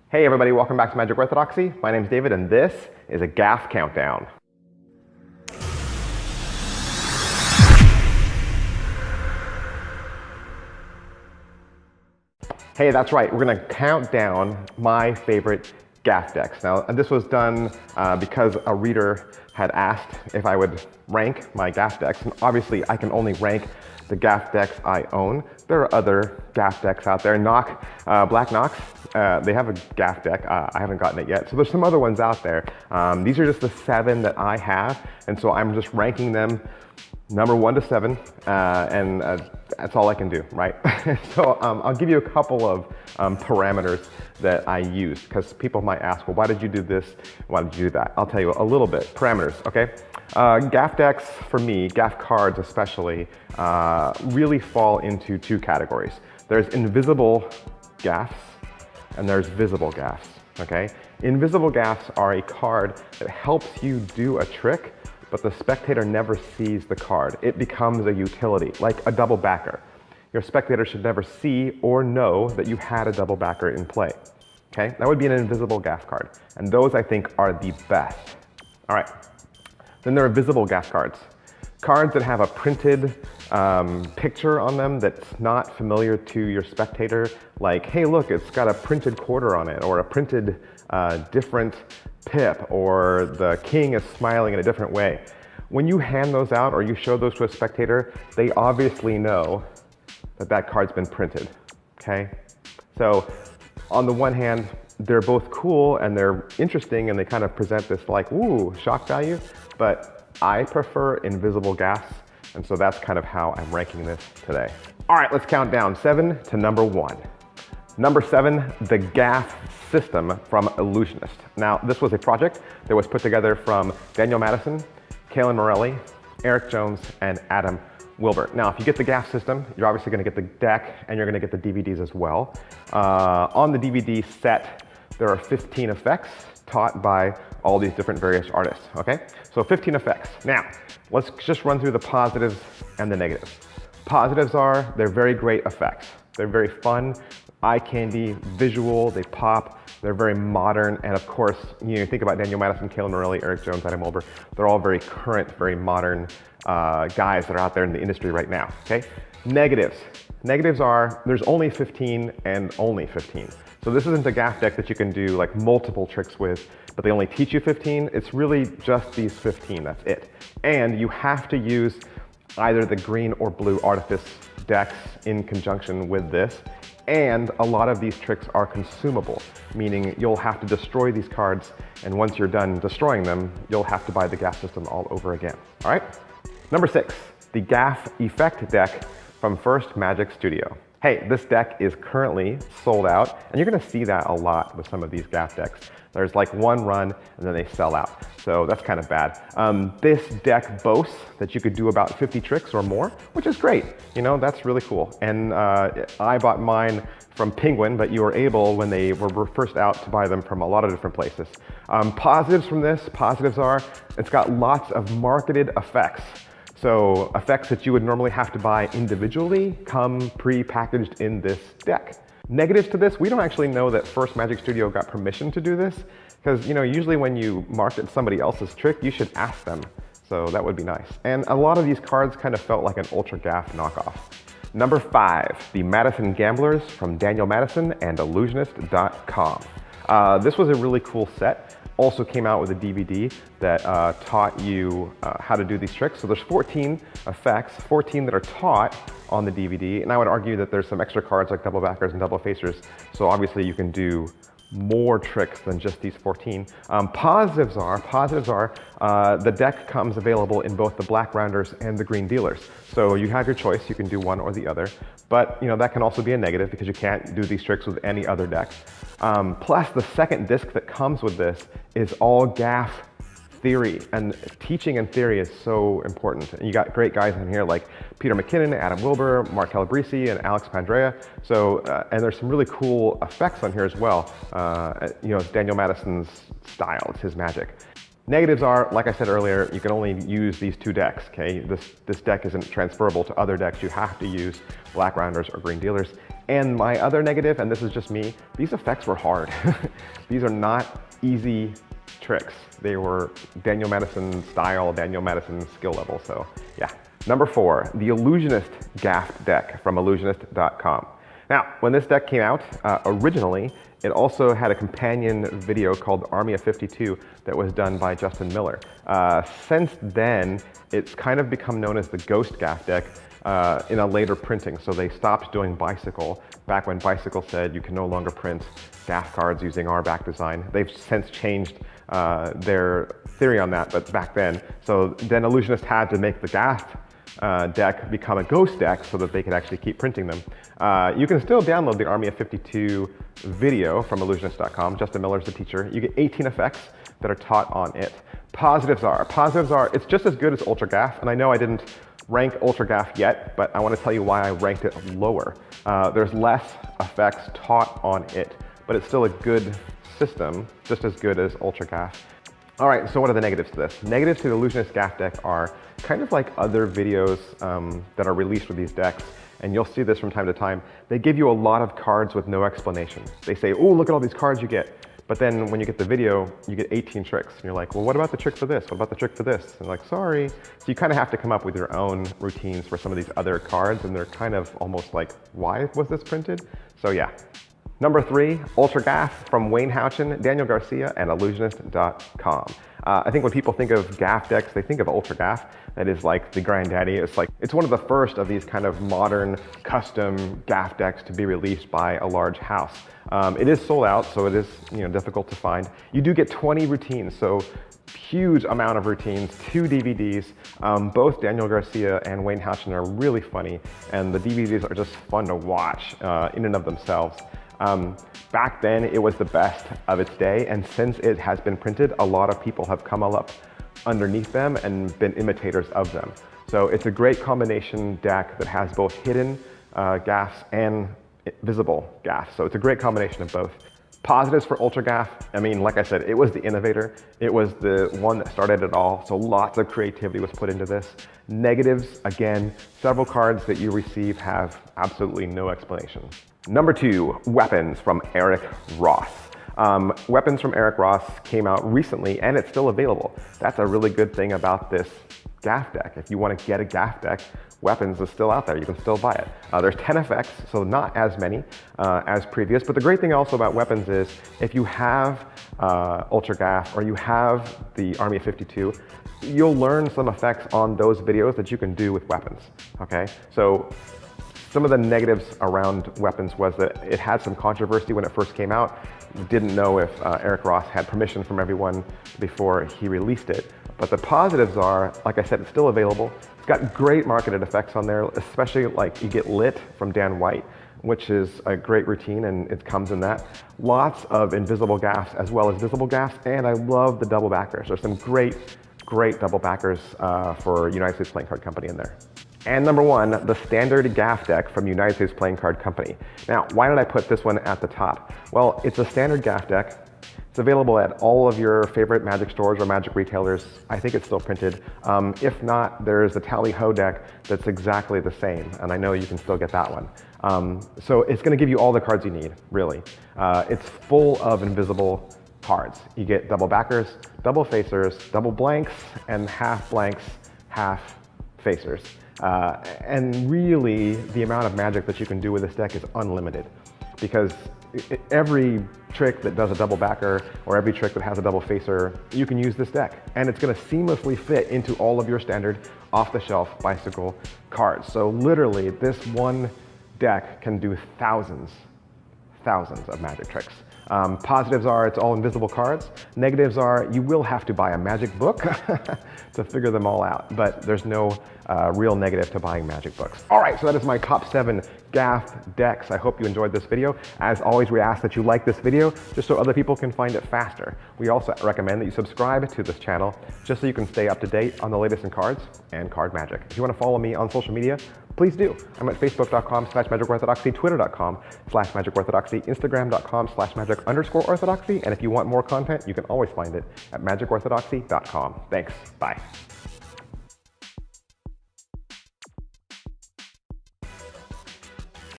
Hey everybody, welcome back to Magic Orthodoxy. My name's David and this is a GAF countdown. Hey, that's right, we're gonna count down my favorite GAF decks. Now, this was done because a reader had asked if I would rank my GAF decks, and obviously I can only rank the GAF decks I own. There are other GAF decks out there. Black Nox, they have a GAF deck. I haven't gotten it yet. So there's some other ones out there. These are just the 7 that I have. And so I'm just ranking them number 1 to 7. And that's all I can do, right? So I'll give you a couple of parameters that I use because people might ask, well, why did you do this? Why did you do that? I'll tell you a little bit. Parameters, okay? GAF decks, for me, GAF cards especially, really fall into 2 categories. There's invisible GAFs and there's visible GAFs, okay? Invisible GAFs are a card that helps you do a trick, but the spectator never sees the card. It becomes a utility, like a double backer. Your spectator should never see or know that you had a double backer in play, okay? That would be an invisible GAF card, and those I think are the best. All right. Then there are visible GAF cards. Cards that have a printed picture on them that's not familiar to your spectator. Like, hey, look, it's got a printed quarter on it, or a printed different pip, or the king is smiling in a different way. When you hand those out or you show those to a spectator, they obviously know that that card's been printed, okay? So on the one hand, they're both cool and they're interesting and they kind of present this like, ooh, shock value, but I prefer invisible GAFs, and so that's kind of how I'm ranking this today. All right, let's count down 7 to number 1. Number 7, the GAF system from Illusionist. Now, this was a project that was put together from Daniel Madison, Kalen Morelli, Eric Jones, and Adam Wilbur. Now, if you get the GAF system, you're obviously gonna get the deck and you're gonna get the DVDs as well. On the DVD set, there are 15 effects taught by all these different various artists, okay? So 15 effects. Now, let's just run through the positives and the negatives. Positives are, they're very great effects. They're very fun, eye candy, visual, they pop, they're very modern, and of course, you think about Daniel Madison, Kalen Morelli, Eric Jones, Adam Wilbur, they're all very current, very modern guys that are out there in the industry right now, okay? Negatives. Negatives are, there's only 15 and only 15. So this isn't a GAF deck that you can do like multiple tricks with, but they only teach you 15. It's really just these 15, that's it. And you have to use either the green or blue Artifice decks in conjunction with this. And a lot of these tricks are consumable, meaning you'll have to destroy these cards, and once you're done destroying them, you'll have to buy the GAF system all over again, all right? Number 6, the GAF effect deck from First Magic Studio. Hey, this deck is currently sold out, and you're gonna see that a lot with some of these GAF decks. There's like one run, and then they sell out. So that's kind of bad. This deck boasts that you could do about 50 tricks or more, which is great. You know, that's really cool. And I bought mine from Penguin, but you were able, when they were first out, to buy them from a lot of different places. Positives from this, positives are, it's got lots of marketed effects. So effects that you would normally have to buy individually come pre-packaged in this deck. Negatives to this, we don't actually know that First Magic Studio got permission to do this, because you know, usually when you market somebody else's trick, you should ask them. So that would be nice. And a lot of these cards kind of felt like an Ultra GAF knockoff. Number 5, the Madison Gamblers from Daniel Madison and Illusionist.com. This was a really cool set. Also came out with a DVD that taught you how to do these tricks. So there's 14 effects, 14 that are taught on the DVD. And I would argue that there's some extra cards like double backers and double facers. So obviously you can do more tricks than just these 14. Positives are the deck comes available in both the black rounders and the green dealers. So you have your choice, you can do one or the other. But you know, that can also be a negative because you can't do these tricks with any other deck. Plus the second disc that comes with this is all GAF theory, and teaching and theory is so important. And you got great guys in here like Peter McKinnon, Adam Wilbur, Mark Calabrese, and Alex Pandrea. So, and there's some really cool effects on here as well. You know, it's Daniel Madison's style, it's his magic. Negatives are, like I said earlier, you can only use these 2 decks, okay? This deck isn't transferable to other decks. You have to use black rounders or green dealers. And my other negative, and this is just me, these effects were hard. These are not easy tricks. They were Daniel Madison style, Daniel Madison skill level, so yeah. Number 4, the Illusionist Gaff deck from illusionist.com. Now, when this deck came out, originally, it also had a companion video called Army of 52 that was done by Justin Miller. Since then, it's kind of become known as the Ghost Gaff deck in a later printing. So they stopped doing Bicycle back when Bicycle said you can no longer print Gaff cards using our back design. They've since changed their theory on that, but back then. So then Illusionist had to make the Gaff deck become a Ghost deck so that they could actually keep printing them. You can still download the Army of 52 video from illusionist.com. Justin Miller's the teacher. You get 18 effects that are taught on it. Positives are, it's just as good as Ultra Gaff, and I know I didn't rank Ultra Gaff yet, but I want to tell you why I ranked it lower. There's less effects taught on it, but it's still a good system, just as good as Ultra Gaff. All right, so what are the negatives to this? Negatives to the Illusionist Gaff deck are kind of like other videos that are released with these decks, and you'll see this from time to time. They give you a lot of cards with no explanation. They say, oh, look at all these cards you get. But then when you get the video, you get 18 tricks. And you're like, well, what about the trick for this? What about the trick for this? And like, sorry. So you kind of have to come up with your own routines for some of these other cards, and they're kind of almost like, why was this printed? So yeah. Number 3, Ultra Gaff from Wayne Houchin, Daniel Garcia, and illusionist.com. I think when people think of Gaff decks, they think of Ultra Gaff. That is like the granddaddy. It's one of the first of these kind of modern custom Gaff decks to be released by a large house. It is sold out, so it is difficult to find. You do get 20 routines, so huge amount of routines, 2 DVDs. Both Daniel Garcia and Wayne Houchin are really funny, and the DVDs are just fun to watch in and of themselves. Back then, it was the best of its day, and since it has been printed, a lot of people have come up underneath them and been imitators of them. So it's a great combination deck that has both hidden gaffs and visible gaffs. So it's a great combination of both. Positives for Ultra Gaff, I mean, like I said, it was the innovator. It was the one that started it all, so lots of creativity was put into this. Negatives, again, several cards that you receive have absolutely no explanation. Number 2, Weapons from Eric Ross. Weapons from Eric Ross came out recently, and it's still available. That's a really good thing about this Gaff deck. If you want to get a Gaff deck, Weapons is still out there. You can still buy it. There's 10 effects, so not as many as previous. But the great thing also about Weapons is if you have Ultra Gaff or you have the Army of 52, you'll learn some effects on those videos that you can do with Weapons. Okay, so some of the negatives around Weapons was that it had some controversy when it first came out. Didn't know if Eric Ross had permission from everyone before he released it. But the positives are, like I said, it's still available. It's got great marketed effects on there, especially like you get Lit from Dan White, which is a great routine, and it comes in that. Lots of invisible gaffs as well as visible gaffs, and I love the double backers. There's some great double backers for United States Playing Card Company in there. And number 1, the standard Gaff deck from United States Playing Card Company. Now, why did I put this one at the top? Well, it's a standard Gaff deck. It's available at all of your favorite Magic stores or Magic retailers. I think it's still printed. If not, there's the Tally Ho deck that's exactly the same, and I know you can still get that one. So it's gonna give you all the cards you need, really. It's full of invisible cards. You get double backers, double facers, double blanks, and half blanks, half facers. And really, the amount of magic that you can do with this deck is unlimited, because every trick that does a double backer or every trick that has a double facer, you can use this deck, and it's going to seamlessly fit into all of your standard off-the-shelf Bicycle cards. So literally, this one deck can do thousands of magic tricks. Positives are it's all invisible cards. Negatives are you will have to buy a magic book to figure them all out, but there's no real negative to buying magic books. All right, so that is my top 7 Gaff decks. I hope you enjoyed this video. As always, we ask that you like this video just so other people can find it faster. We also recommend that you subscribe to this channel just so you can stay up to date on the latest in cards and card magic. If you want to follow me on social media, please do. I'm at facebook.com/magicorthodoxy, twitter.com/magicorthodoxy, instagram.com/magic_orthodoxy, and if you want more content, you can always find it at magicorthodoxy.com. Thanks. Bye.